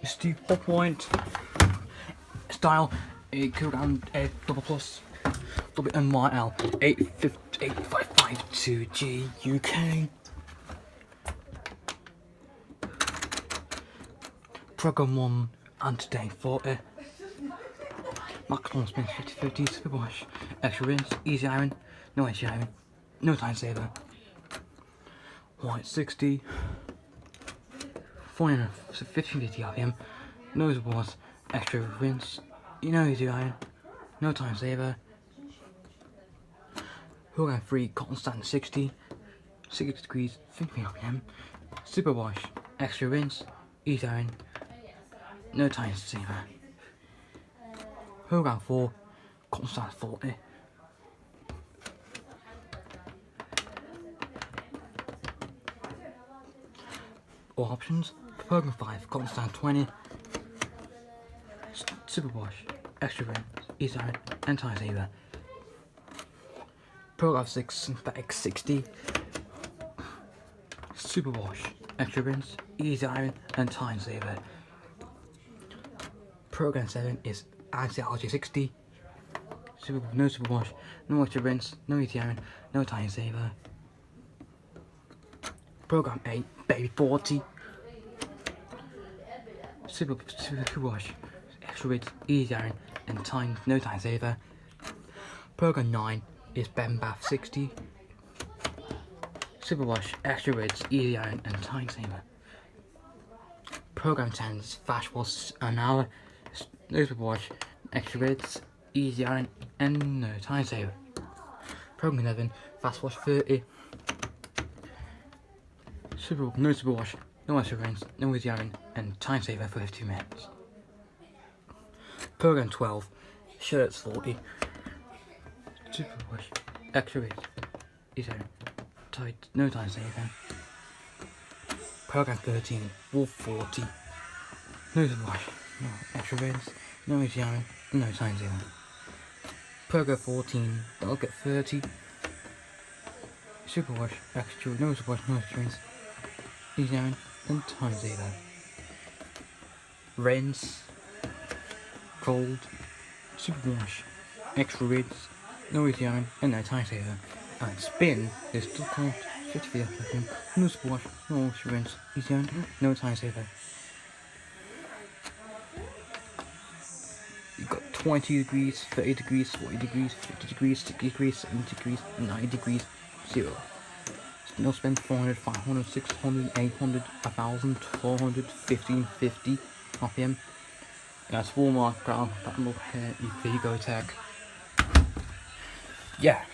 It's the Hotpoint Style double plus WMYL8552G UK. Program 1 and today 40. Maximum spin 50-50, super wash, extra rinse, easy iron, no edge iron, no time saver. White 60, 50-50 RPM, no supports, extra rinse, easy iron, no time saver. Hogan 3, cotton stand 60 degrees, 50 RPM, super wash, extra rinse, easy iron, no time saver. Hogan 4, cotton stand 40. All options, program 5, cotton stand 20, super wash, extra rinse, easy iron, and time saver. Program 6, synthetic 60, super wash, extra rinse, easy iron, and time saver. Program 7 is anti-allergy 60, no super wash, no extra rinse, no easy iron, no time saver. Program 8, baby 40, super wash, extra rinse, easy iron, and no time saver. Program 9 is Ben Bath 60, super wash, extra rinse, easy iron, and time saver. Program 10 is fast wash an hour, no super wash, extra rinse, easy iron, and no time saver. Program 11, fast wash 30, no super wash, no extra rinse, no easy iron, and time saver for 15 minutes. Program 12, shirts 40, super wash, extra rinse, easy iron, no time saver. Program 13, wolf 40, no super wash, no extra rinse, no easy iron, no time saver. Program 14, dog at 30, super wash, extra, no super wash, no extra rinse, easy iron, and time saver. Rinse, cold, super wash, extra rinse, no easy iron, and no time saver. And spin is still called 50 RPM, no super wash, no extra rinse, easy iron, no time saver. You've got 20 degrees, 30 degrees, 40 degrees, 50 degrees, 60 degrees, 70 degrees, 90 degrees, 0. No spin 400, 500, 600, 800, 1000, 400, 1550 RPM. That's Walmart, ground, Vigo Tech. Yeah.